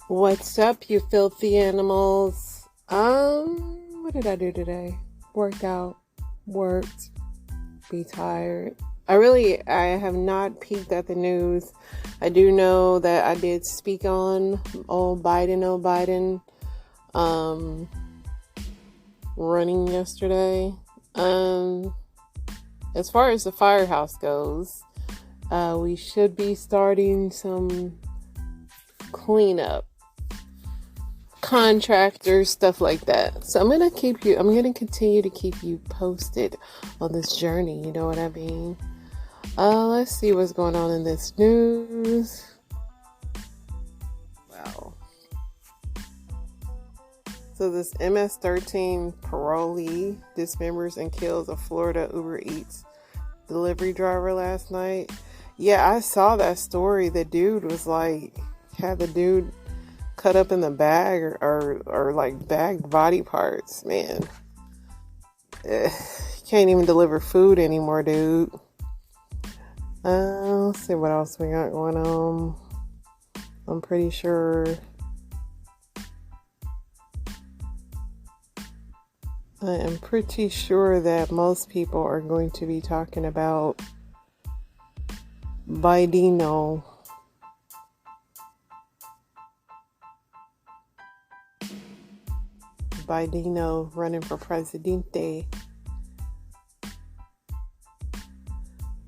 What's up, you filthy animals? What did I do today? Worked out, worked, be tired. I have not peeked at the news. I do know that I did speak on old Biden, running yesterday. As far as the firehouse goes, we should be starting some cleanup, contractors, stuff like that. So I'm gonna continue to keep you posted on this journey, you know what I mean? Let's see what's going on in this news. Wow. So this MS-13 parolee dismembers and kills a Florida Uber Eats delivery driver last night. Yeah, I saw that story. The dude was like, had the dude cut up in the bag or like bagged body parts. Man, you can't even deliver food anymore, dude. Let's see what else we got going on. I'm pretty sure that most people are going to be talking about Bideno. Bideno running for presidente.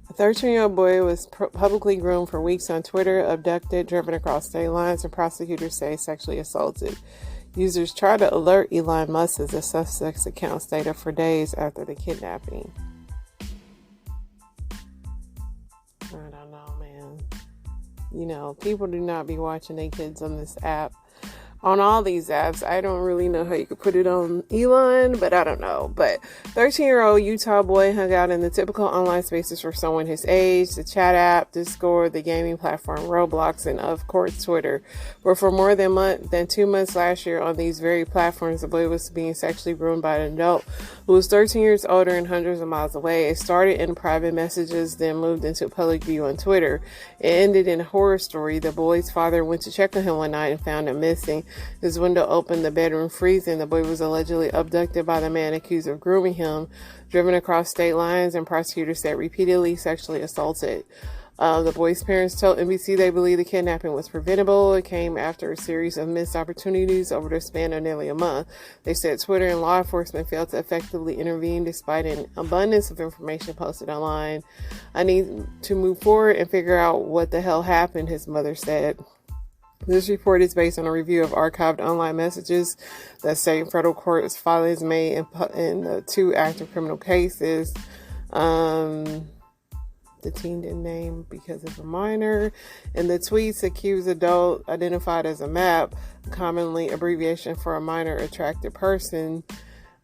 A 13-year-old boy was publicly groomed for weeks on Twitter, abducted, driven across state lines, and prosecutors say sexually assaulted. Users tried to alert Elon Musk as the suspect's account stayed up for days after the kidnapping. I don't know, man. You know, people do not be watching their kids on this app. On all these apps, I don't really know how you could put it on Elon, but I don't know. But 13-year-old Utah boy hung out in the typical online spaces for someone his age, the chat app, Discord, the gaming platform Roblox, and of course Twitter. But for more than 2 months last year on these very platforms, the boy was being sexually groomed by an adult who was 13 years older and hundreds of miles away. It started in private messages, then moved into public view on Twitter. It ended in a horror story. The boy's father went to check on him one night and found him missing. His window opened, the bedroom freezing. The boy was allegedly abducted by the man accused of grooming him, driven across state lines, and prosecutors said repeatedly sexually assaulted. The boy's parents told NBC they believe the kidnapping was preventable. It came after a series of missed opportunities over the span of nearly a month. They said Twitter and law enforcement failed to effectively intervene despite an abundance of information posted online. I need to move forward and figure out what the hell happened, his mother said. This report is based on a review of archived online messages that state federal court's filings made in the two active criminal cases. The teen didn't name because it's a minor. And the tweets accuse adult identified as a MAP, commonly abbreviation for a minor attracted person,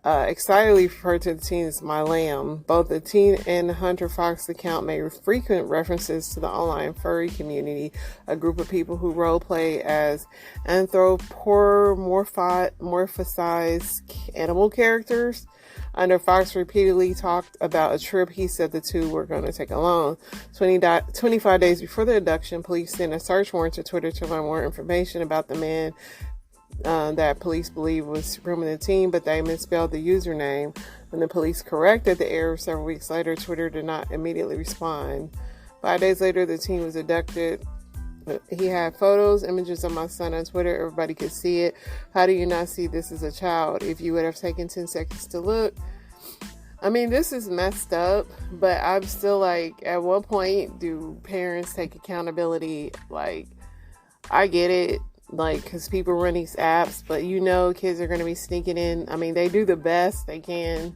excitedly referred to the teen as my lamb. Both the teen and the Hunter Fox account made frequent references to the online furry community, a group of people who roleplay as anthropomorphized animal characters. Under Fox repeatedly talked about a trip he said the two were going to take alone. 25 days before the abduction, police sent a search warrant to Twitter to learn more information about the man that police believe was grooming the teen, but they misspelled the username. When the police corrected the error several weeks later, Twitter did not immediately respond. 5 days later, the teen was abducted. He had photos, images of my son on Twitter. Everybody could see it. How do you not see this as a child? If you would have taken 10 seconds to look. I mean, this is messed up, but I'm still like, at what point do parents take accountability? Like, I get it, like, because people run these apps, but you know kids are going to be sneaking in. I mean, they do the best they can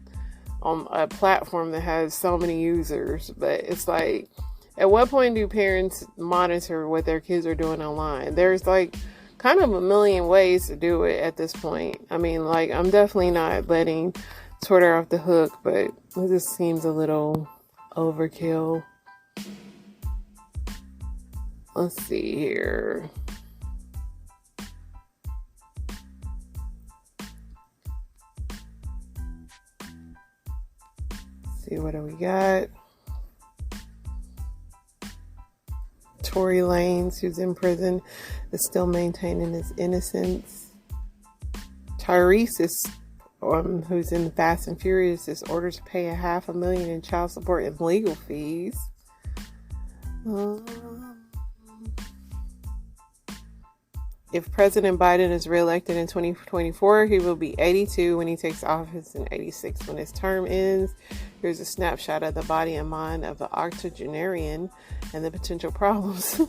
on a platform that has so many users, but it's like, at what point do parents monitor what their kids are doing online? There's like kind of a million ways to do it at this point. I mean, like, I'm definitely not letting Twitter off the hook, but it just seems a little overkill. Let's see here. See, what do we got? Tory Lanez, who's in prison, is still maintaining his innocence. Tyrese is, who's in Fast and Furious, is ordered to pay $500,000 in child support and legal fees. If President Biden is reelected in 2024, he will be 82 when he takes office and 86 when his term ends. Here's a snapshot of the body and mind of the octogenarian and the potential problems.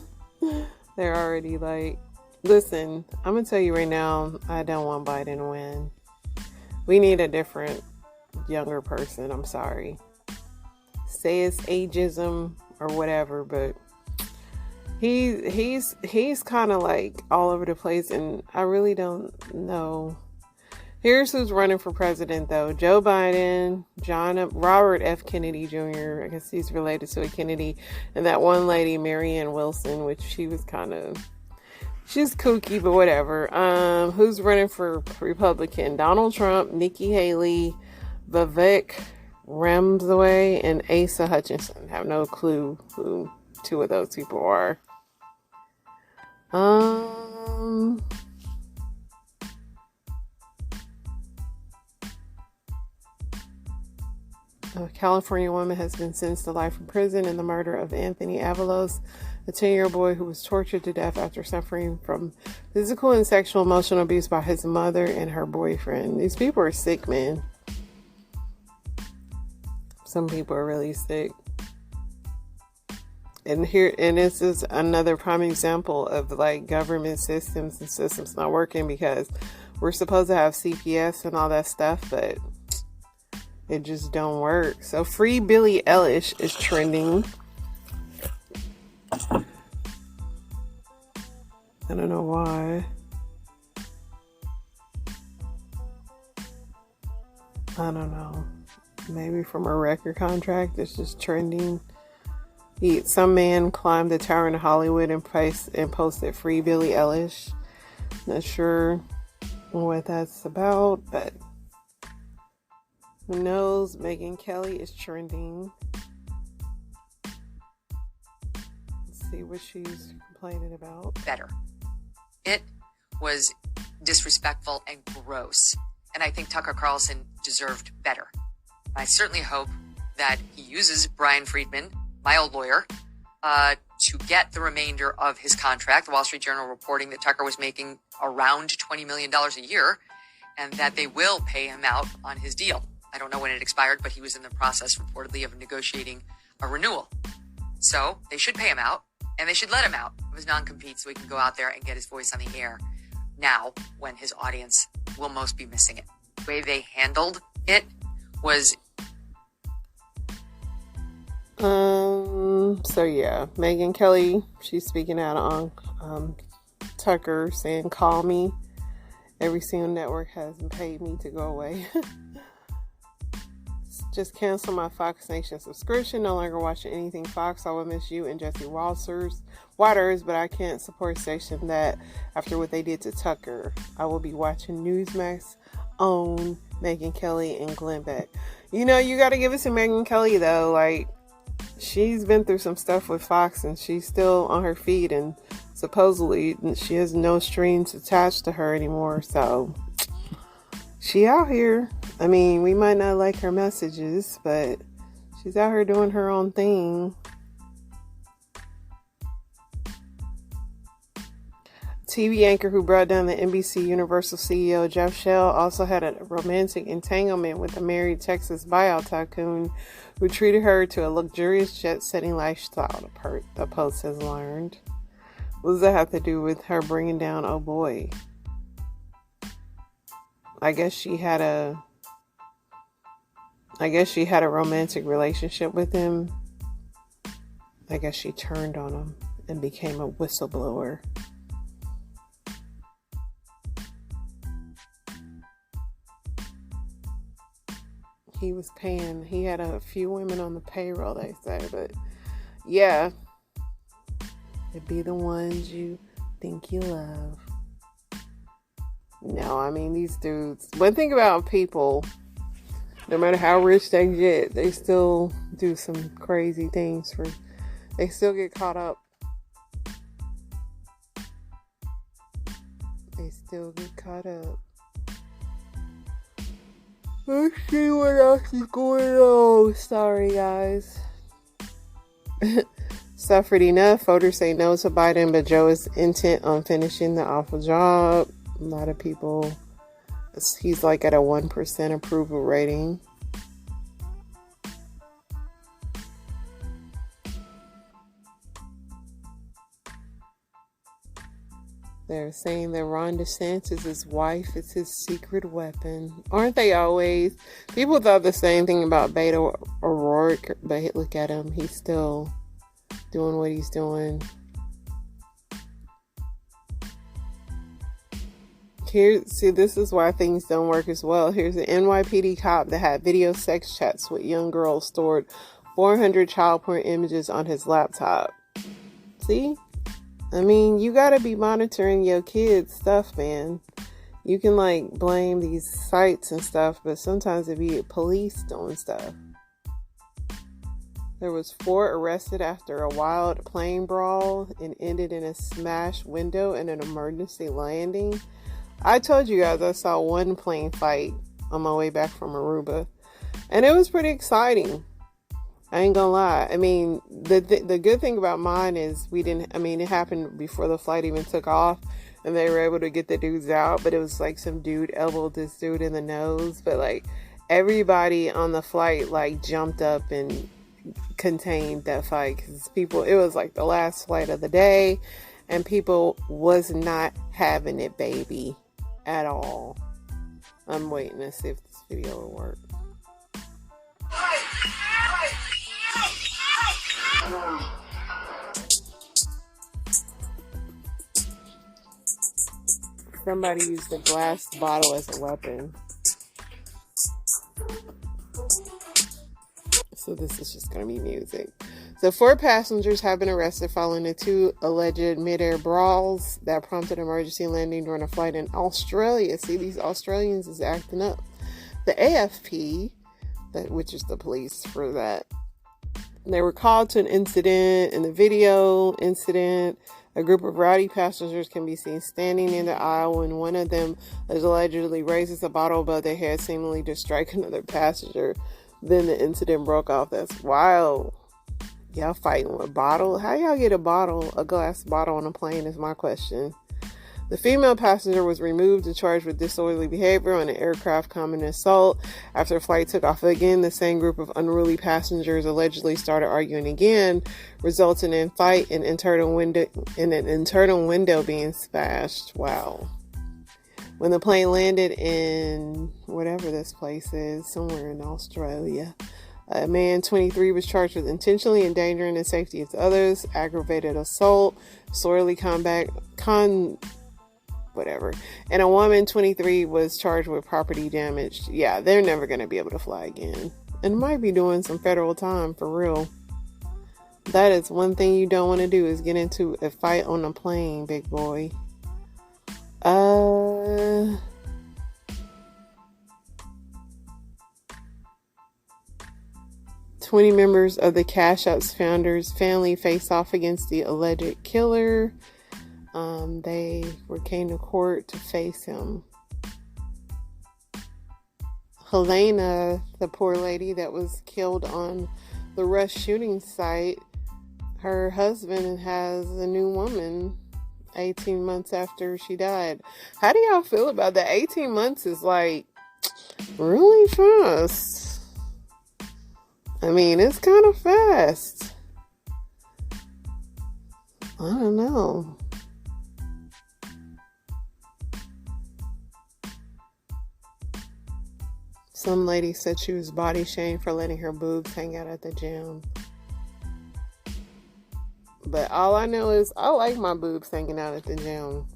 They're already like, listen, I'm going to tell you right now, I don't want Biden to win. We need a different, younger person. I'm sorry. Say it's ageism or whatever, but he's kind of like all over the place, and I really don't know. Here's who's running for president, though. Joe Biden, Robert F. Kennedy Jr., I guess he's related to a Kennedy, and that one lady, Marianne Wilson, which she was she's kooky, but whatever. Who's running for Republican? Donald Trump, Nikki Haley, Vivek Ramaswamy, and Asa Hutchinson. Have no clue who two of those people are. A California woman has been sentenced to life in prison in the murder of Anthony Avalos, a 10-year-old boy who was tortured to death after suffering from physical and sexual emotional abuse by his mother and her boyfriend. These people are sick, man. Some people are really sick. And this is another prime example of like government systems and systems not working, because we're supposed to have CPS and all that stuff, but it just don't work. So Free Billie Eilish is trending. I don't know why. I don't know. Maybe from a record contract. It's just trending. Some man climbed the tower in Hollywood and posted Free Billie Eilish. Not sure what that's about, but who knows? Megyn Kelly is trending. Let's see what she's complaining about. Better. It was disrespectful and gross. And I think Tucker Carlson deserved better. I certainly hope that he uses Brian Friedman, my old lawyer, to get the remainder of his contract. The Wall Street Journal reporting that Tucker was making around $20 million a year, and that they will pay him out on his deal. I don't know when it expired, but he was in the process reportedly of negotiating a renewal. So they should pay him out, and they should let him out of his non-compete so he can go out there and get his voice on the air now when his audience will most be missing it. The way they handled it was... So yeah, Megyn Kelly, she's speaking out on Tucker, saying, "Call me. Every single network hasn't paid me to go away. Just cancel my Fox Nation subscription. No longer watching anything Fox. I will miss you and Jesse Waters, but I can't support a station that after what they did to Tucker. I will be watching Newsmax own Megyn Kelly and Glenn Beck." You know, you got to give it to Megyn Kelly though. Like, she's been through some stuff with Fox, and she's still on her feet, and supposedly she has no strings attached to her anymore. So she out here. I mean, we might not like her messages, but she's out here doing her own thing. TV anchor who brought down the NBC Universal CEO Jeff Shell also had a romantic entanglement with a married Texas buyout tycoon who treated her to a luxurious jet-setting lifestyle, the Post has learned. What does that have to do with her bringing down oh boy? I guess she had a romantic relationship with him. I guess she turned on him and became a whistleblower. He had a few women on the payroll, they say, but yeah, it'd be the ones you think you love. No, I mean, these dudes, one thing about people, no matter how rich they get, they still do some crazy things they still get caught up they still get caught up. Let's see what else is going on. Sorry, guys. Suffered enough. Voters say no to Biden, but Joe is intent on finishing the awful job. A lot of people, he's like at a 1% approval rating. They're saying that Ron DeSantis' wife is his secret weapon. Aren't they always? People thought the same thing about Beto O'Rourke, but look at him. He's still doing what he's doing. Here, see, this is why things don't work as well. Here's an NYPD cop that had video sex chats with young girls, stored 400 child porn images on his laptop. See? I mean, you gotta be monitoring your kids' stuff, man. You can, like, blame these sites and stuff, but sometimes it be police doing stuff. There was 4 arrested after a wild plane brawl and ended in a smashed window and an emergency landing. I told you guys I saw one plane fight on my way back from Aruba, and it was pretty exciting. I ain't gonna lie. I mean, the good thing about mine is it happened before the flight even took off, and they were able to get the dudes out, but it was like some dude elbowed this dude in the nose, but like everybody on the flight like jumped up and contained that fight, because it was like the last flight of the day, and people was not having it, baby, at all. I'm waiting to see if this video will work. Somebody used a glass bottle as a weapon. So this is just going to be music. So 4 passengers have been arrested following the 2 alleged mid-air brawls that prompted emergency landing during a flight in Australia. See, these Australians is acting up. The AFP, which is the police for that, they were called to an incident. In the video incident, a group of rowdy passengers can be seen standing in the aisle when one of them allegedly raises a bottle above their head, seemingly to strike another passenger. Then the incident broke off. That's wild. Y'all fighting with a bottle? How y'all get a glass bottle on a plane is my question. The female passenger was removed and charged with disorderly behavior on an aircraft common assault. After the flight took off again, the same group of unruly passengers allegedly started arguing again, resulting in fight and an internal window being smashed. Wow. When the plane landed in whatever this place is, somewhere in Australia, a man, 23, was charged with intentionally endangering the safety of others, aggravated assault, and a woman, 23, was charged with property damage. Yeah, they're never going to be able to fly again, and might be doing some federal time for real. That is one thing you don't want to do, is get into a fight on a plane, big boy. 20 members of the Cash App's founder's family face off against the alleged killer. They came to court to face him. Helena, the poor lady that was killed on the Rush shooting site, her husband has a new woman 18 months after she died. How do y'all feel about that? 18 months is like really fast. I mean, it's kind of fast. I don't know. Some lady said she was body shamed for letting her boobs hang out at the gym. But all I know is I like my boobs hanging out at the gym.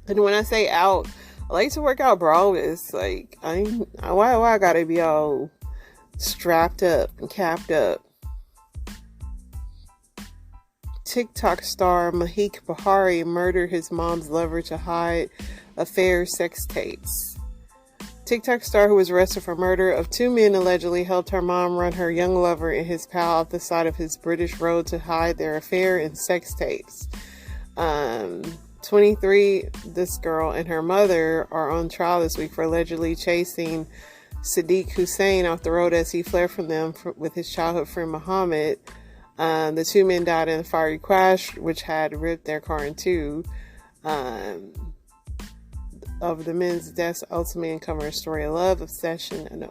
And when I say out, I like to work out broadest. Like, why I gotta be all strapped up and capped up? TikTok star Mahik Bahari murdered his mom's lover to hide affair sex tapes. TikTok star, who was arrested for murder of 2 men, allegedly helped her mom run her young lover and his pal off the side of his British road to hide their affair in sex tapes. 23, this girl and her mother are on trial this week for allegedly chasing Sadiq Hussein off the road as he fled from them with his childhood friend Muhammad. The two men died in a fiery crash, which had ripped their car in two. Of the men's deaths ultimately uncover a story of love, obsession, and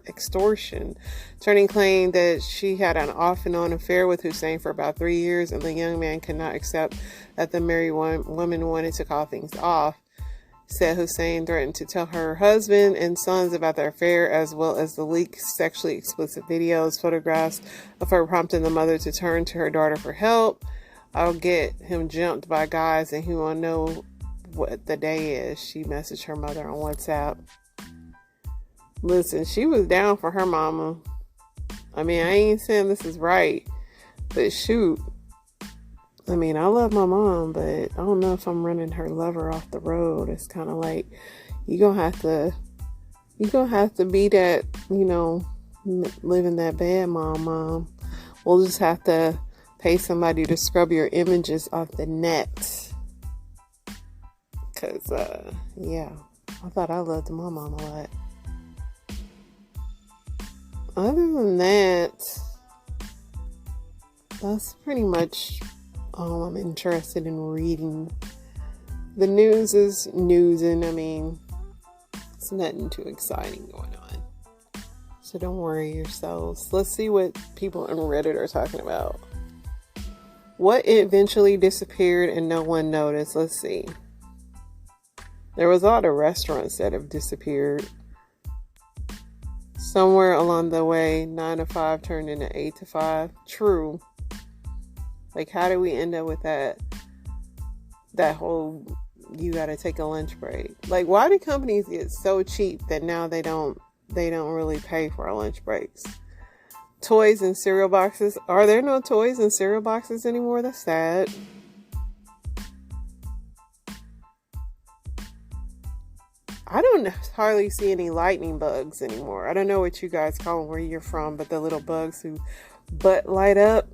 extortion. Turning claimed that she had an off and on affair with Hussein for about 3 years, and the young man could not accept that the married woman wanted to call things off. Said Hussein threatened to tell her husband and sons about their affair, as well as the leaked sexually explicit videos, photographs of her prompting the mother to turn to her daughter for help. I'll get him jumped by guys and he won't know what the day is, she messaged her mother on WhatsApp. Listen, she was down for her mama. I mean, I ain't saying this is right, but shoot. I mean, I love my mom, but I don't know if I'm running her lover off the road. It's kind of like, you're gonna have to be that, living that bad mom. We'll just have to pay somebody to scrub your images off the net. Cause, yeah, I thought I loved my mom a lot. Other than that, that's pretty much all I'm interested in reading. The news is newsing. I mean, it's nothing too exciting going on. So don't worry yourselves. Let's see what people on Reddit are talking about. What eventually disappeared and no one noticed? Let's see. There was a lot of restaurants that have disappeared. Somewhere along the way, 9 to 5 turned into 8 to 5. True. Like, how did we end up with that whole, you gotta take a lunch break? Like, why do companies get so cheap that now they don't really pay for our lunch breaks? Toys and cereal boxes. Are there no toys and cereal boxes anymore? That's sad. I don't hardly see any lightning bugs anymore. I don't know what you guys call them where you're from, but the little bugs who butt light up.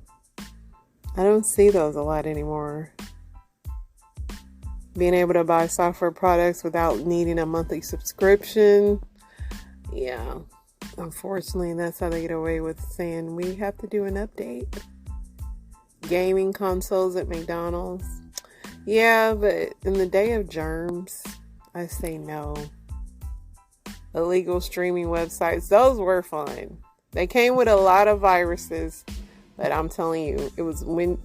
I don't see those a lot anymore. Being able to buy software products without needing a monthly subscription. Yeah. Unfortunately, that's how they get away with saying we have to do an update. Gaming consoles at McDonald's. Yeah, but in the day of germs, I say no. Illegal streaming websites, those were fun. They came with a lot of viruses, but I'm telling you, it was when,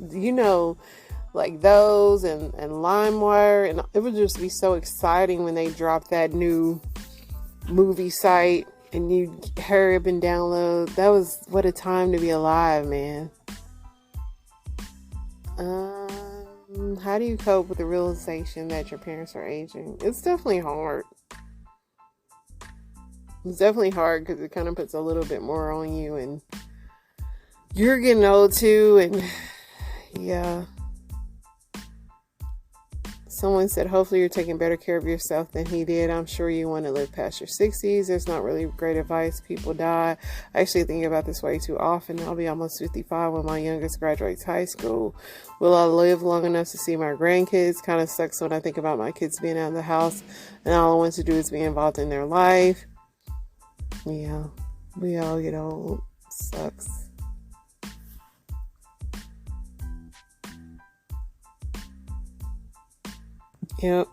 like those and LimeWire, and it would just be so exciting when they dropped that new movie site and you hurry up and download. That was, what a time to be alive, man. How do you cope with the realization that your parents are aging? It's definitely hard. It's definitely hard because it kind of puts a little bit more on you, and you're getting old too, and yeah. Someone said, hopefully you're taking better care of yourself than he did. I'm sure you want to live past your 60s. There's not really great advice. People die. I actually think about this way too often. I'll be almost 55 when my youngest graduates high school. Will I live long enough to see my grandkids? Kind of sucks when I think about my kids being out of the house and all I want to do is be involved in their life. Yeah, we all get old. Sucks. Yep.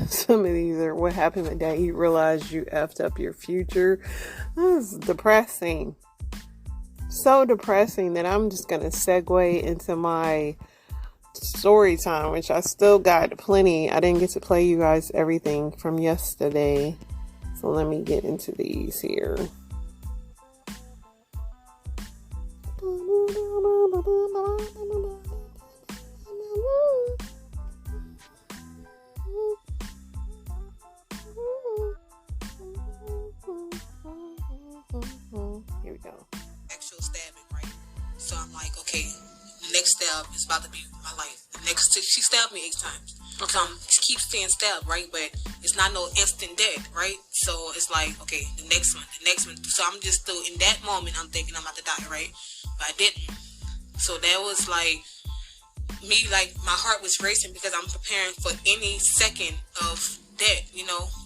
Some of these are what happened the day you realized you effed up your future. This is depressing. So depressing that I'm just going to segue into my story time, which I still got plenty. I didn't get to play you guys everything from yesterday. So let me get into these here. Here we go. Actual stabbing, right? So I'm like, okay, the next stab is about to be my life. She stabbed me 8 times. because I'm keep staying stabbed, right? But it's not no instant death, right? So it's like, okay, the next one. So I'm just still in that moment. I'm thinking I'm about to die, right? But I didn't. So that was like me, like my heart was racing because I'm preparing for any second of death.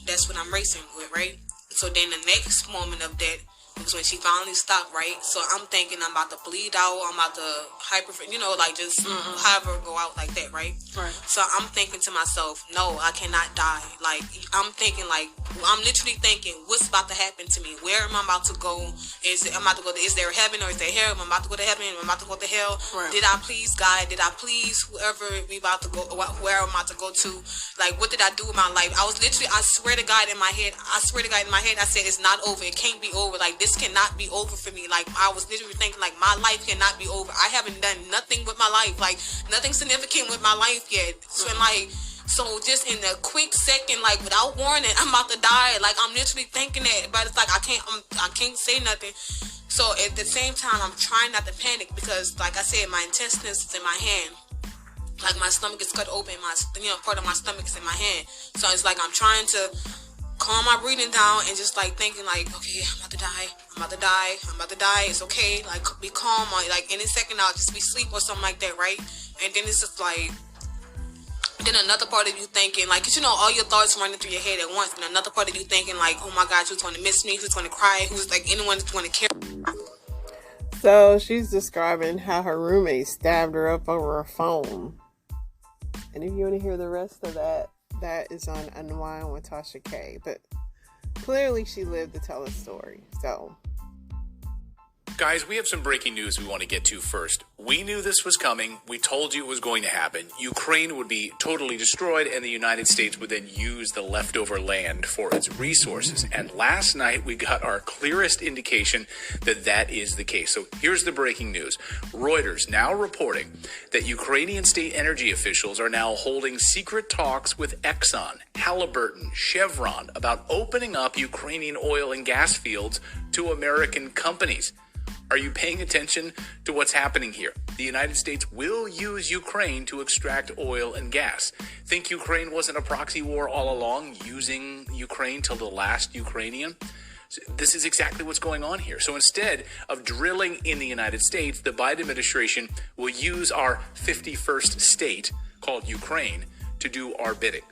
That's what I'm racing with, right? So then the next moment of death was when she finally stopped, right? So I'm thinking I'm about to bleed out, I'm about to like just have her go out like that, right? Right. So I'm thinking to myself, no, I cannot die. Like, I'm thinking, like, I'm literally thinking, what's about to happen to me? Where am I about to go? Is there heaven or is there hell? Am I about to go to heaven? Am I about to go to hell? Right. Did I please God? Did I please whoever we about to go, where I'm about to go to? Like, what did I do with my life? I swear to God in my head, I said, it's not over. It can't be over. Like, this cannot be over for me. Like, I was literally thinking, like, my life cannot be over. I haven't done nothing with my life. Like, nothing significant with my life yet. So just in a quick second, like, without warning, I'm about to die. Like, I'm literally thinking that, but it's like, I can't say nothing. So at the same time, I'm trying not to panic because, like I said, my intestines is in my hand. Like, my stomach is cut open. Part of my stomach is in my hand. So it's like I'm trying to calm my breathing down and just like thinking like, okay, I'm about to die. It's okay. Like, be calm. Like, any second I'll just be asleep or something like that, right? And then it's just like, then another part of you thinking, like, 'cause all your thoughts running through your head at once. And another part of you thinking, like, oh my God, who's going to miss me? Who's going to cry? Who's, like, anyone's going to care? So she's describing how her roommate stabbed her up over a phone. And if you want to hear the rest of that, that is on Unwind with Tasha K. But clearly she lived to tell a story. So, guys, we have some breaking news we want to get to first. We knew this was coming. We told you it was going to happen. Ukraine would be totally destroyed, and the United States would then use the leftover land for its resources. And last night, we got our clearest indication that that is the case. So here's the breaking news. Reuters now reporting that Ukrainian state energy officials are now holding secret talks with Exxon, Halliburton, Chevron about opening up Ukrainian oil and gas fields to American companies. Are you paying attention to what's happening here? The United States will use Ukraine to extract oil and gas. Think Ukraine wasn't a proxy war all along, using Ukraine till the last Ukrainian? This is exactly what's going on here. So instead of drilling in the United States, the Biden administration will use our 51st state, called Ukraine, to do our bidding.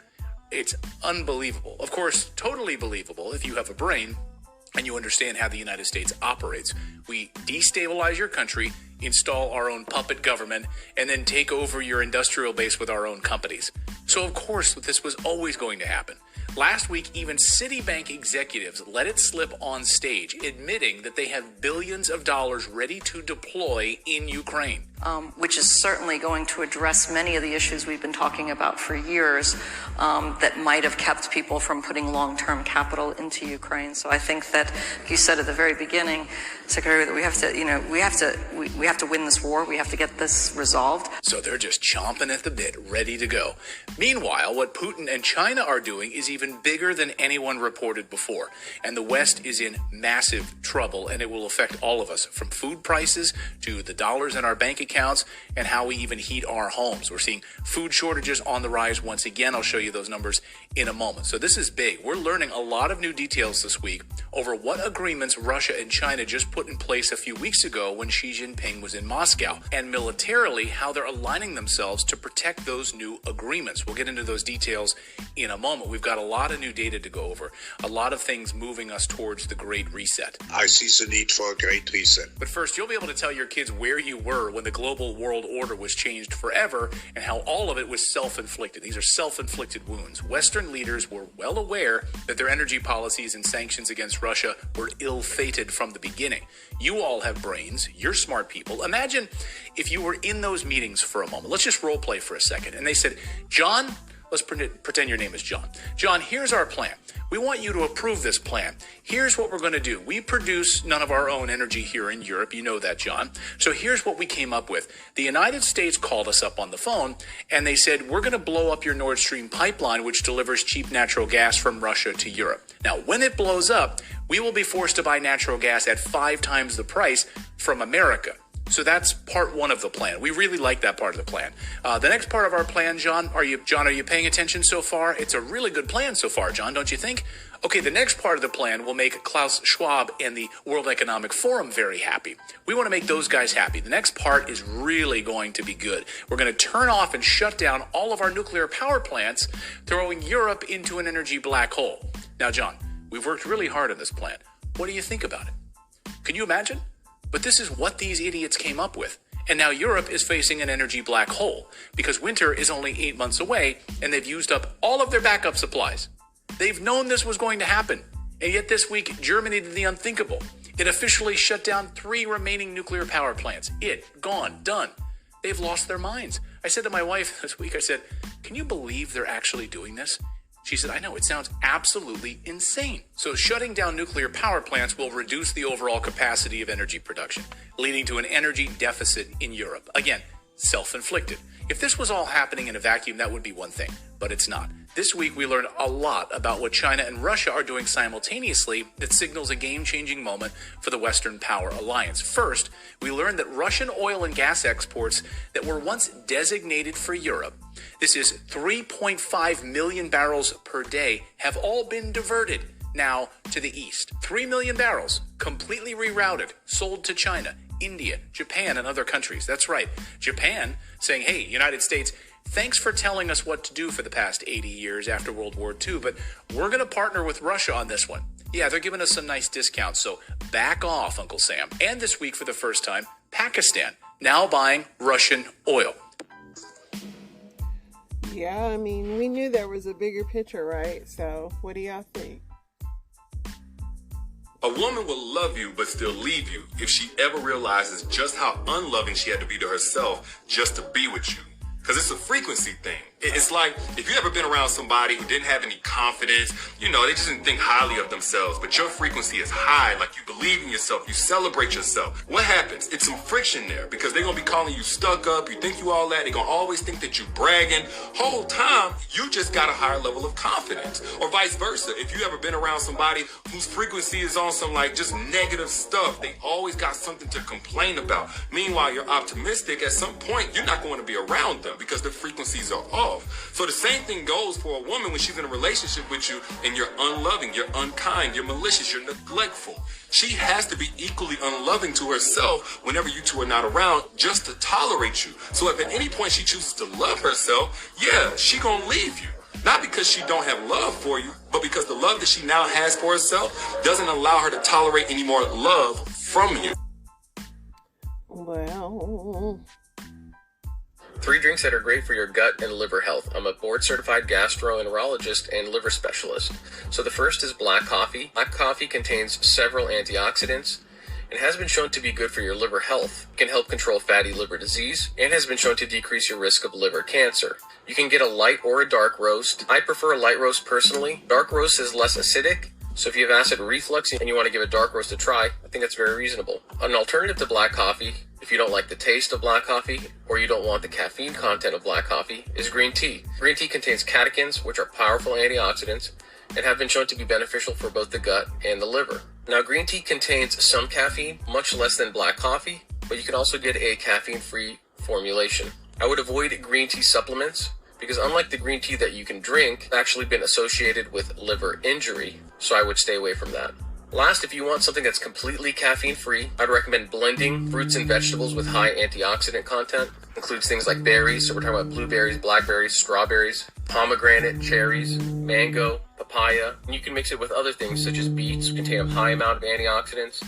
It's unbelievable. Of course, totally believable if you have a brain and you understand how the United States operates. We destabilize your country, install our own puppet government, and then take over your industrial base with our own companies. So of course, this was always going to happen. Last week, even Citibank executives let it slip on stage, admitting that they have billions of dollars ready to deploy in Ukraine. Which is certainly going to address many of the issues we've been talking about for years that might have kept people from putting long-term capital into Ukraine. So I think that, like you said at the very beginning, Secretary, that we have to win this war. We have to get this resolved. So they're just chomping at the bit, ready to go. Meanwhile, what Putin and China are doing is even bigger than anyone reported before. And the West is in massive trouble, and it will affect all of us, from food prices to the dollars in our bank accounts and how we even heat our homes. We're seeing food shortages on the rise once again. I'll show you those numbers in a moment. So this is big. We're learning a lot of new details this week over what agreements Russia and China just put in place a few weeks ago when Xi Jinping was in Moscow, and militarily how they're aligning themselves to protect those new agreements. We'll get into those details in a moment. We've got a lot of new data to go over, a lot of things moving us towards the Great Reset. I see the need for a Great Reset. But first, you'll be able to tell your kids where you were when the global world order was changed forever and how all of it was self-inflicted. These are self-inflicted wounds. Western leaders were well aware that their energy policies and sanctions against Russia were ill-fated from the beginning. You all have brains. You're smart people. Imagine if you were in those meetings for a moment. Let's just role play for a second. And they said, John, let's pretend your name is John. John, here's our plan. We want you to approve this plan. Here's what we're going to do. We produce none of our own energy here in Europe. You know that, John. So here's what we came up with. The United States called us up on the phone, and they said, we're going to blow up your Nord Stream pipeline, which delivers cheap natural gas from Russia to Europe. Now, when it blows up, we will be forced to buy natural gas at 5 times the price from America. So that's part one of the plan. We really like that part of the plan. The next part of our plan, John, are you paying attention so far? It's a really good plan so far, John, don't you think? Okay, the next part of the plan will make Klaus Schwab and the World Economic Forum very happy. We want to make those guys happy. The next part is really going to be good. We're going to turn off and shut down all of our nuclear power plants, throwing Europe into an energy black hole. Now, John, we've worked really hard on this plan. What do you think about it? Can you imagine? But this is what these idiots came up with. And now Europe is facing an energy black hole because winter is only 8 months away and they've used up all of their backup supplies. They've known this was going to happen. And yet this week, Germany did the unthinkable. It officially shut down 3 remaining nuclear power plants. Gone, done. They've lost their minds. I said to my wife this week, I said, can you believe they're actually doing this? She said, I know, it sounds absolutely insane. So shutting down nuclear power plants will reduce the overall capacity of energy production, leading to an energy deficit in Europe. Again, self-inflicted. If this was all happening in a vacuum, that would be one thing, but it's not. This week, we learned a lot about what China and Russia are doing simultaneously that signals a game-changing moment for the Western Power Alliance. First, we learned that Russian oil and gas exports that were once designated for Europe, this is 3.5 million barrels per day, have all been diverted now to the east. 3 million barrels completely rerouted, sold to China, India, Japan, and other countries. That's right. Japan saying, hey, United States, thanks for telling us what to do for the past 80 years after World War II, but we're going to partner with Russia on this one. Yeah, they're giving us some nice discounts, so back off, Uncle Sam. And this week, for the first time, Pakistan now buying Russian oil. Yeah, I mean, we knew there was a bigger picture, right? So, what do y'all think? A woman will love you but still leave you if she ever realizes just how unloving she had to be to herself just to be with you. Because it's a frequency thing. It's like if you ever been around somebody who didn't have any confidence, they just didn't think highly of themselves, but your frequency is high, like you believe in yourself, you celebrate yourself. What happens? It's some friction there because they're going to be calling you stuck up, you think you all that, they're going to always think that you bragging. Whole time, you just got a higher level of confidence. Or vice versa. If you ever been around somebody whose frequency is on some just negative stuff, they always got something to complain about. Meanwhile, you're optimistic, at some point, you're not going to be around them because their frequencies are off. So the same thing goes for a woman when she's in a relationship with you and you're unloving, you're unkind, you're malicious, you're neglectful. She has to be equally unloving to herself whenever you two are not around just to tolerate you. So if at any point she chooses to love herself, yeah, she gonna leave you. Not because she don't have love for you, but because the love that she now has for herself doesn't allow her to tolerate any more love from you. Well... 3 drinks that are great for your gut and liver health. I'm a board-certified gastroenterologist and liver specialist. So the first is black coffee. Black coffee contains several antioxidants and has been shown to be good for your liver health. It can help control fatty liver disease and has been shown to decrease your risk of liver cancer. You can get a light or a dark roast. I prefer a light roast personally. Dark roast is less acidic. So if you have acid reflux and you want to give a dark roast a try, I think that's very reasonable. An alternative to black coffee, if you don't like the taste of black coffee or you don't want the caffeine content of black coffee, is green tea. Green tea contains catechins, which are powerful antioxidants and have been shown to be beneficial for both the gut and the liver. Now, green tea contains some caffeine, much less than black coffee, but you can also get a caffeine-free formulation. I would avoid green tea supplements because unlike the green tea that you can drink, it's actually been associated with liver injury, so I would stay away from that. Last, if you want something that's completely caffeine-free, I'd recommend blending fruits and vegetables with high antioxidant content. Includes things like berries, so we're talking about blueberries, blackberries, strawberries, pomegranate, cherries, mango, papaya. And you can mix it with other things such as beets, which contain a high amount of antioxidants,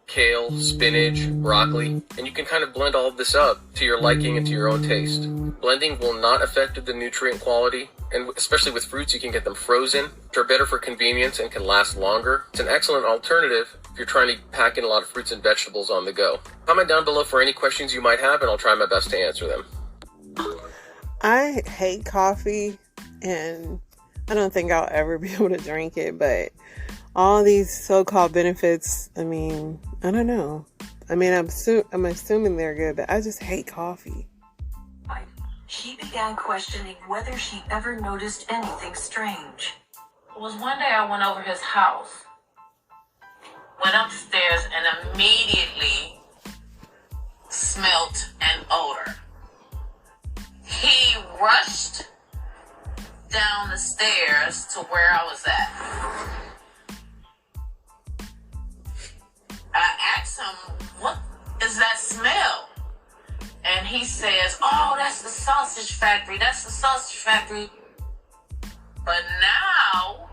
kale, spinach, broccoli, and you can kind of blend all of this up to your liking and to your own taste. Blending will not affect the nutrient quality, and especially with fruits, you can get them frozen, which are better for convenience and can last longer. It's an excellent alternative if you're trying to pack in a lot of fruits and vegetables on the go. Comment down below for any questions you might have, and I'll try my best to answer them. I hate coffee, and I don't think I'll ever be able to drink it, but all these so-called benefits, I mean, I don't know. I mean, I'm assuming they're good, but I just hate coffee. She began questioning whether she ever noticed anything strange. It was one day I went over his house, went upstairs, and immediately smelt an odor. He rushed down the stairs to where I was at. I asked him, what is that smell? And he says, oh, that's the sausage factory. That's the sausage factory. But now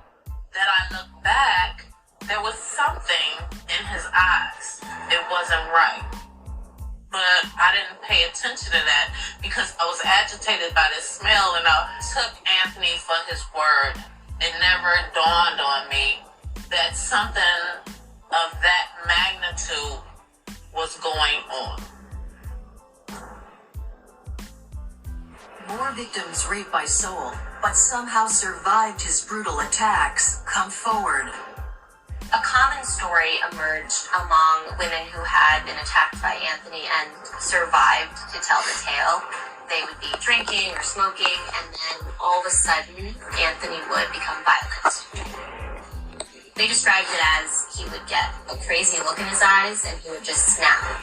that I look back, there was something in his eyes. It wasn't right. But I didn't pay attention to that because I was agitated by this smell, and I took Anthony for his word. It never dawned on me that something of that magnitude was going on. More victims raped by Soul, but somehow survived his brutal attacks, come forward. A common story emerged among women who had been attacked by Anthony and survived to tell the tale. They would be drinking or smoking, and then all of a sudden, Anthony would become violent. They described it as he would get a crazy look in his eyes and he would just snap.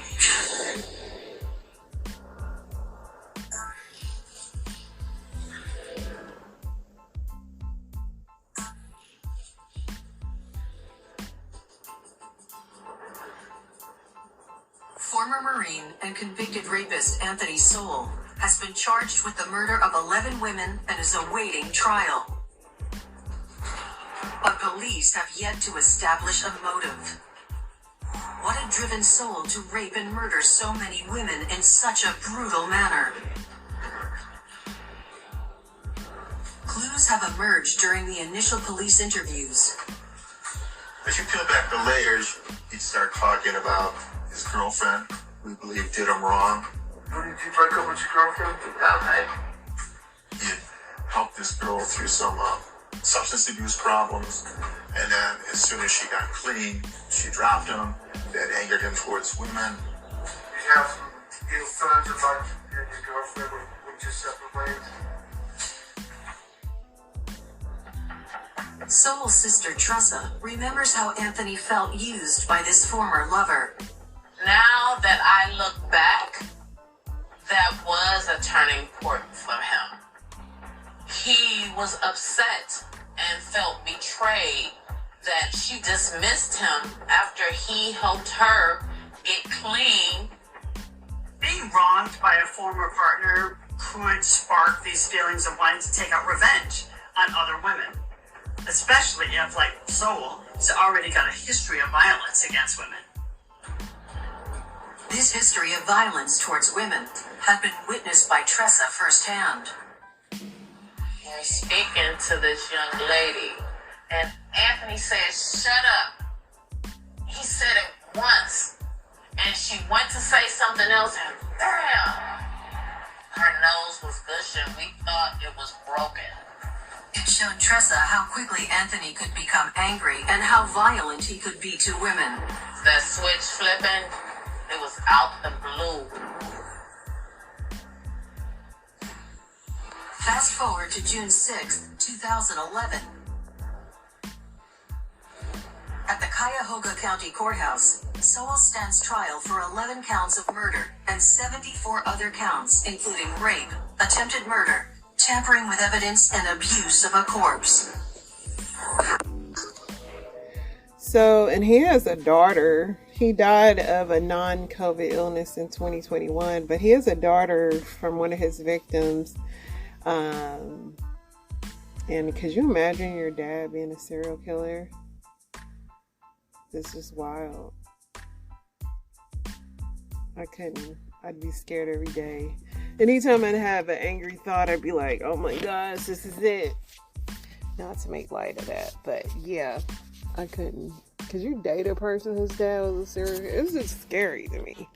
Former Marine and convicted rapist Anthony Soul has been charged with the murder of 11 women and is awaiting trial. But police have yet to establish a motive. What had driven Soul to rape and murder so many women in such a brutal manner? Clues have emerged during the initial police interviews. As you peel back the layers, he'd start talking about his girlfriend, we believe did him wrong. Did you break up with your girlfriend? Okay. He helped this girl through some substance abuse problems, and then as soon as she got clean, she dropped him. That angered him towards women. Did you have some ill feelings about you and your girlfriend with your separate ways? Soul's sister Tressa remembers how Anthony felt used by this former lover. Now that I look back, that was a turning point for him. He was upset and felt betrayed that she dismissed him after he helped her get clean. Being wronged by a former partner could spark these feelings of wanting to take out revenge on other women, especially if, like Soul, has already got a history of violence against women. This history of violence towards women had been witnessed by Tressa firsthand. You're speaking to this young lady, and Anthony said, shut up. He said it once, and she went to say something else, and bam! Her nose was gushing. We thought it was broken. It showed Tressa how quickly Anthony could become angry and how violent he could be to women. That switch flipping, it was out the blue. Fast forward to June 6, 2011. At the Cuyahoga County Courthouse, Soul stands trial for 11 counts of murder and 74 other counts, including rape, attempted murder, tampering with evidence, and abuse of a corpse. So, and he has a daughter. He died of a non-COVID illness in 2021, but he has a daughter from one of his victims. And could you imagine your dad being a serial killer? This is wild. I couldn't. I'd be scared every day. Anytime I'd have an angry thought, I'd be like, oh my gosh, this is it. Not to make light of that, but yeah, I couldn't. Because you date a person whose dad was a serial killer. It's just scary to me.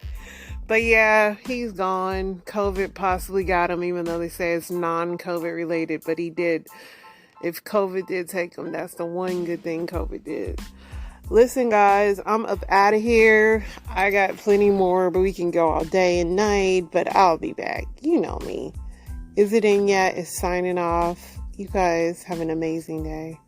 But yeah, he's gone. COVID possibly got him, even though they say it's non-COVID related. But he did. If COVID did take him, that's the one good thing COVID did. Listen, guys, I'm up out of here. I got plenty more, but we can go all day and night. But I'll be back. You know me. Is It In Yet is signing off. You guys have an amazing day.